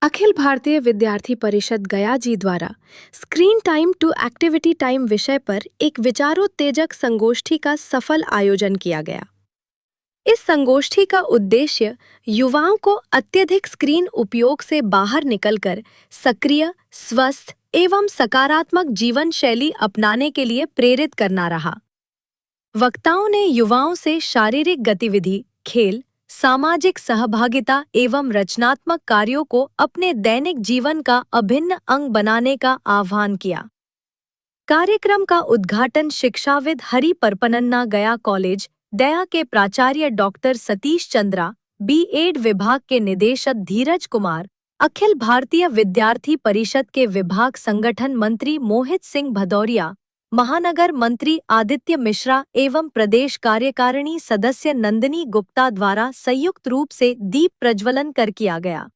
अखिल भारतीय विद्यार्थी परिषद गया जी द्वारा screen time to activity time विषय पर एक विचारोत्तेजक संगोष्ठी का सफल आयोजन किया गया। इस संगोष्ठी का उद्देश्य युवाओं को अत्यधिक स्क्रीन उपयोग से बाहर निकलकर सक्रिय, स्वस्थ एवं सकारात्मक जीवन शैली अपनाने के लिए प्रेरित करना रहा। वक्ताओं ने युवाओं से शारीरिक गतिविधि, खेल, सामाजिक सहभागिता एवं रचनात्मक कार्यों को अपने दैनिक जीवन का अभिन्न अंग बनाने का आह्वान किया। कार्यक्रम का उद्घाटन शिक्षाविद हरि परपनन्ना गया कॉलेज दया के प्राचार्य डॉक्टर सतीश चंद्रा, बी.एड विभाग के निदेशक धीरज कुमार, अखिल भारतीय विद्यार्थी परिषद के विभाग संगठन मंत्री मोहित सिंह भदौरिया, महानगर मंत्री आदित्य मिश्रा एवं प्रदेश कार्यकारिणी सदस्य नंदिनी गुप्ता द्वारा संयुक्त रूप से दीप प्रज्वलन कर किया गया।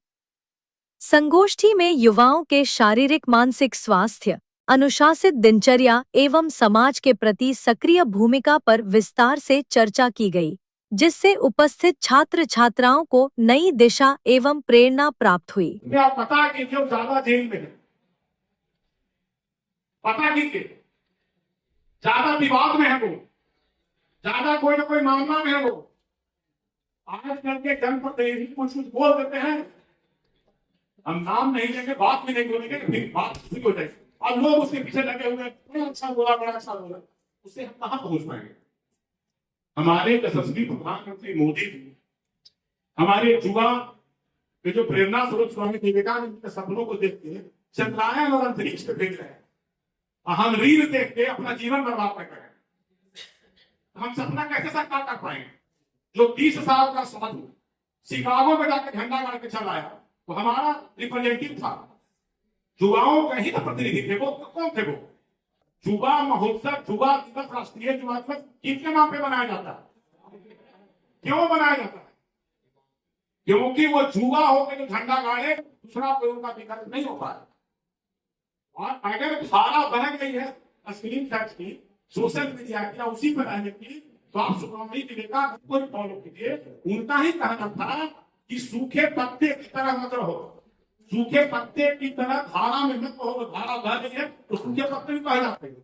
संगोष्ठी में युवाओं के शारीरिक मानसिक स्वास्थ्य, अनुशासित दिनचर्या एवं समाज के प्रति सक्रिय भूमिका पर विस्तार से चर्चा की गई, जिससे उपस्थित छात्र छात्राओं को नई दिशा एवं प्रेरणा प्राप्त हुई। पता कि जो ज्यादा जेल में है, पता कीजिए ज्यादा विवाद में है, वो ज्यादा कोई ना कोई मामला में है, वो आजकल के जनप्रतिनिधि कुछ कुछ बोल देते हैं, हम नाम नहीं लेंगे, बात भी नहीं बोलेंगे, फिर बात शुरू हो जाएगी और लोग उसके पीछे लगे हुए बड़ा अच्छा बोला, बड़ा अच्छा बोला, उससे हम कहां पहुंच पाएंगे। हमारे यशस्वी प्रधानमंत्री मोदी जी हमारे युवा के जो प्रेरणा स्रोत स्वामी विवेकानंद के सपनों को देख के चंद्रायन और अंतरिक्ष पे भेज रहे हैं, हम रील देख के अपना जीवन बर्बाद कर रहे हैं। हम सपना कैसे साकार कर पाएंगे? जो 20 साल का साधु शिकागो में जाकर झंडा गाड़ के चला आया, वो हमारा रिप्रेजेंटेटिव था, युवाओं का ही प्रतिनिधि थे। वो कौन थे? वो युवा महोत्सव, युवा दिवस, राष्ट्रीय युवा दिवस किसके नाम पे बनाया जाता है? क्यों बनाया जाता है? क्योंकि वो युवा होकर जो झंडा गाड़े, दूसरा कोई उनका विकल्प नहीं हो पाया। और अगर धारा बन गई है स्क्रीन टच की, सोशल मीडिया की, उसी पर रहने की, तो आप स्वामी विवेकानंद को फॉलो कीजिए। उनका ही कहना था कि सूखे पत्ते की तरह मत रहो, सूखे पत्ते की तरह धारा में मत रहो। धारा बह गई है तो सूखे पत्ते भी बह जाते हैं,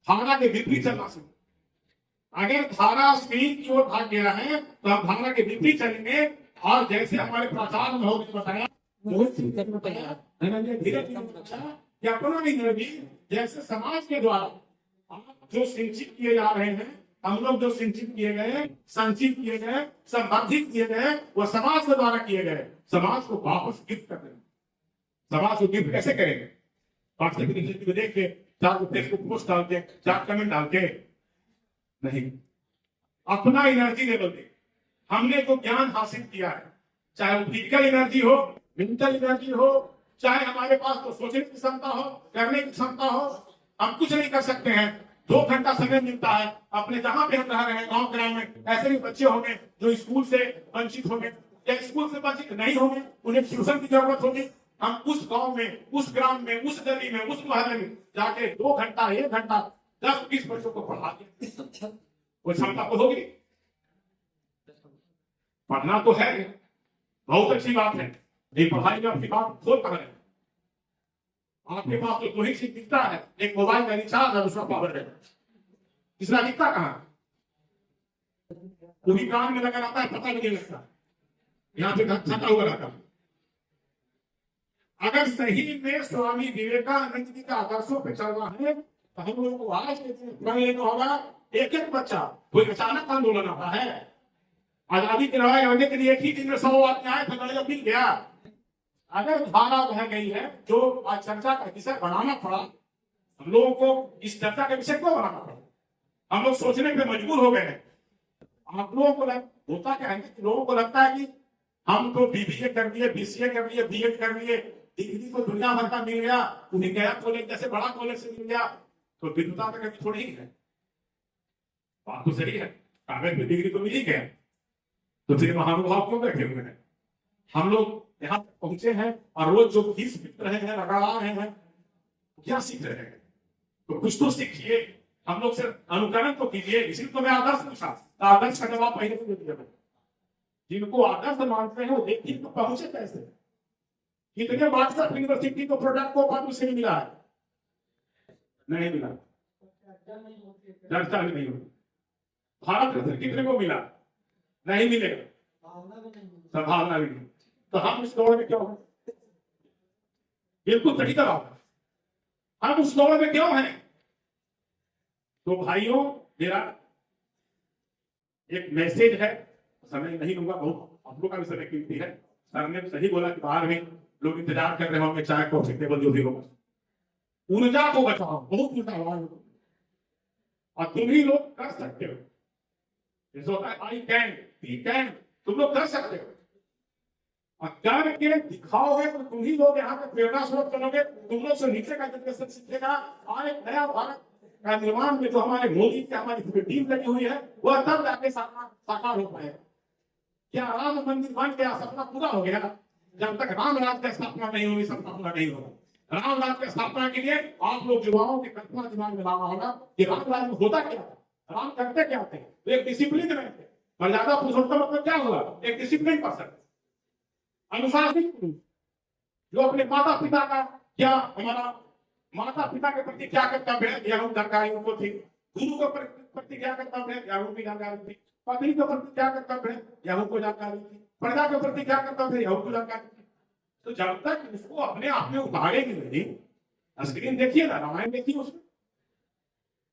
धारा के विपरीत चलना सीखो। अगर धारा स्क्रीन की ओर भाग गया है तो हम धारा के विपरीत चलेंगे। और जैसे हमारे प्राचार्य महोदय ने बताया, मोहित सिंह ने बताया, धीरज ने बताया कि अपना एनर्जी जैसे समाज के द्वारा जो सिंचित किए जा रहे हैं, हम लोग जो सिंचित किए गए, संचित किए गए, संवर्धित किए गए, वो समाज के द्वारा किए गए। समाज को वापस गिफ्ट कर देंगे। समाज को गिफ्ट कैसे करेंगे? व्हाट्सएप को देख के 4 फेसबुक पोस्ट डाल के, 4 कमेंट डाल के नहीं, अपना एनर्जी लेवल दे। हमने जो ज्ञान हासिल किया है, चाहे वो फिजिकल एनर्जी हो, मेंटल एनर्जी हो, चाहे हमारे पास तो सोचने की क्षमता हो, करने की क्षमता हो, हम कुछ नहीं कर सकते हैं। 2 घंटा समय मिलता है अपने जहां पे हम रह रहे हैं, गांव ग्राम में ऐसे भी बच्चे होंगे जो स्कूल से वंचित होंगे या स्कूल से वंचित नहीं होंगे, उन्हें ट्यूशन की जरूरत होगी। हम उस गांव में, उस ग्राम में, उस गली में, उस मोहल्ले में जाके 2 घंटा, 1 घंटा 10-20 बच्चों को पढ़ा के वो क्षमता तो होगी। पढ़ना तो है, बहुत अच्छी बात है, ये पढ़ाई में अपनी बात खोल कर है। आपके पास तो वही चीज दिखता है, एक मोबाइल का रिचार्ज है, दूसरा पावर है, तीसरा दिखता कहाँ? पूरी कान में लगा रहता है, पता नहीं लगता, यहाँ पे छटा हुआ रहता है। अगर सही में स्वामी विवेकानंद जी का आदर्शों पे चलना है तो हम लोगों को आज लेना होगा। एक एक बच्चा, कोई अचानक आंदोलन आता है, आजादी की लड़ाई लड़ने के लिए एक ही दिन में 100 आदमी आए थे, मिल गया। अगर धारा बह गई है, जो आज चर्चा का विषय बनाना पड़ा, हम लोगों को इस चर्चा का विषय क्यों बनाना पड़ा? हम लोग सोचने पे मजबूर हो गए हैं। आप लोगों को होता क्या है कि लोगों को लगता है कि हम तो बीबीए कर लिए, बीसीए कर लिए, बीएड कर लिए, डिग्री को दुनिया भर का मिल गया, उन्हें गया कॉलेज जैसे बड़ा कॉलेज से मिल गया तो विद्वता तो कभी थोड़ी ही है। बात तो सही है, कागज में डिग्री तो मिल ही गया, तो फिर महानुभाव क्यों बैठे हुए हैं? हम लोग यहाँ तक पहुंचे हैं और रोज जो फीस बिक रहे हैं, रगड़ा रहे हैं, क्या सीख रहे हैं? तो कुछ तो सीखिए, हम लोग सिर्फ अनुकरण तो कीजिए। इसी तो मैं आदर्श पूछा, आदर्श का जवाब पहले तो दे दिया। जिनको आदर्श मानते हैं वो देखिए तो पहुंचे कैसे। कितने व्हाट्सएप यूनिवर्सिटी को प्रोडक्ट को पद्मश्री मिला है? नहीं मिला, चर्चा भी नहीं हुई। भारत रत्न कितने को मिला? नहीं मिलेगा, संभावना भी नहीं। तो हम इस दौड़ में क्यों हैं? बिल्कुल सही तरह हम उस दौड़ में क्यों हैं? तो भाइयों, मेरा एक मैसेज है, समय नहीं लूंगा, बहुत आप लोग का भी समय कीमती है। सर ने सही बोला कि बाहर में लोग इंतजार कर रहे होंगे, चाय कॉफी टेबल जो भी होगा। ऊर्जा को बचाओ, बहुत ऊर्जा है और तुम ही लोग कर सकते हो। जैसे होता है आई कैन, वी कैन, तुम लोग कर सकते हो और करके दिखाओगे तो तुम ही लोग यहाँ पे प्रेरणा स्रोत बनोगे। तुम लोग से नीचे का जनरेशन सीखेगा और एक नया भारत का निर्माण में जो हमारे मोदी की हमारी टीम लगी हुई है वह तब जाके साकार हो पाएगा। क्या राम मंदिर बन गया, सपना पूरा हो गया? जब तक राम राज की स्थापना नहीं होगी सपना पूरा नहीं होगा। राम राज की स्थापना के लिए आप लोग युवाओं की कल्पना दिमाग में लाना होगा कि राम राज में होता क्या था, राम करते क्या थे। तो एक डिसिप्लिन में थे। मर्यादा पुरुषोत्तम मतलब क्या हुआ? एक डिसिप्लिन पर्सन, अनुशासित पुरुष जो अपने माता पिता का क्या, हमारा माता पिता के प्रति क्या कर्तव्य है यह जानकारी उनको थी। गुरु के प्रति क्या कर्तव्य है यह उनकी जानकारी थी। पत्नी के प्रति क्या कर्तव्य है यह उनको जानकारी थी। प्रजा के प्रति क्या कर्तव्य है यह उनको जानकारी थी। तो जब तक उसको अपने आप में उतारेंगे नहीं, स्क्रीन देखिए ना, रामायण देखिए, उसमें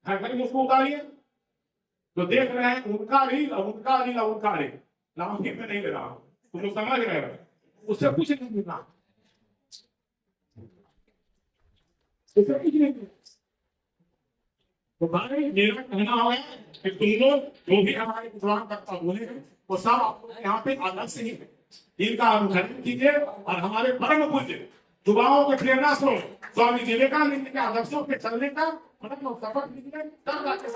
हर घड़ी उसको उतारिए तो देख रहे हैं उनका रील उनका रील उनका रील। नाम ठीक में नहीं ले रहा हूं, तुम लोग समझ रहे हो, उससे कुछ नहीं मिलना, उससे कुछ नहीं मिलना। तो भाई मेरा कहना है कि तुम लोग जो भी हमारे विद्वान करता बोले हैं वो सब आप लोग यहाँ पे आदर्श ही है, इनका अनुसरण कीजिए और हमारे परम पूज्य युवाओं के प्रेरणा स्रोत स्वामी विवेकानंद के आदर्शों पे चलने का मतलब सबक लीजिए, तब जाके